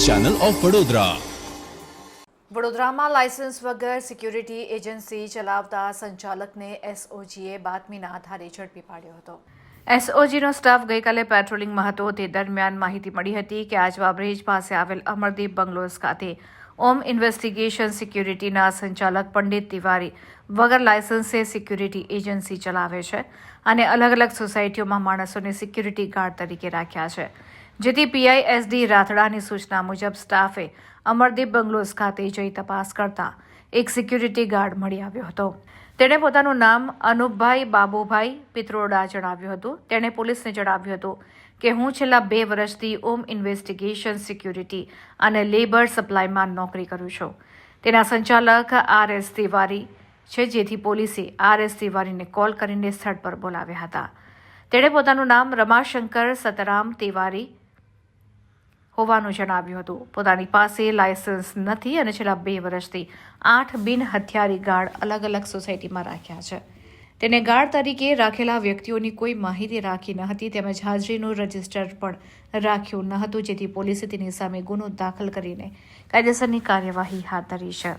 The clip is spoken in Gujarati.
Channel of Vadodara. વડોદરામાં લાયસન્સ વગર સિક્યુરિટી એજન્સી ચલાવતા સંચાલકને એસઓજીએ બાતમીના આધારે ઝડપી પાડ્યો હતો. એસઓજીનો સ્ટાફ ગઈકાલે પેટ્રોલિંગમાં હતો તે દરમિયાન માહિતી મળી હતી કે આજવા બ્રિજ પાસે આવેલ અમરદીપ બંગલોઝ ખાતે ઓમ ઇન્વેસ્ટિગેશન સિક્યુરિટીના સંચાલક પંડિત તિવારી વગર લાયસન્સે સિક્યુરિટી એજન્સી ચલાવે છે અને અલગ અલગ સોસાયટીઓમાં માણસોને સિક્યુરિટી ગાર્ડ તરીકે રાખ્યા છે. જેથી પીઆઈએસડી રાથડાની સૂચના મુજબ સ્ટાફે અમરદીપ બંગલોઝ ખાતે જઈ તપાસ કરતા એક સિક્યુરિટી ગાર્ડ મળી આવ્યો હતો. તેણે પોતાનું નામ અનુપભાઈ બાબુભાઈ પિત્રોડા જણાવ્યું હતું. તેણે પોલીસને જણાવ્યું હતું કે હું છેલ્લા 2 વર્ષથી ઓમ ઇન્વેસ્ટિગેશન સિક્યુરિટી અને લેબર સપ્લાયમાં નોકરી કરું છું. તેના સંચાલક આર.એસ. તિવારી છે, જેથી પોલીસે આર.એસ. તિવારીને કોલ કરીને સ્થળ પર બોલાવ્યા હતા. તેણે પોતાનું નામ રમાશંકર સતરામ તિવારી હોવાનું જણાવ્યું હતું. પોતાની પાસે લાયસન્સ નથી અને છેલ્લા 2 વર્ષથી 8 બિનહથિયારી ગાર્ડ અલગ અલગ સોસાયટીમાં રાખ્યા છે. તેને ગાર્ડ તરીકે રાખેલા વ્યક્તિઓની કોઈ માહિતી રાખી ન હતી તેમજ હાજરીનું રજિસ્ટર પણ રાખ્યું ન હતું, જેથી પોલીસે તેની સામે ગુનો દાખલ કરીને કાયદેસરની કાર્યવાહી હાથ ધરી છે.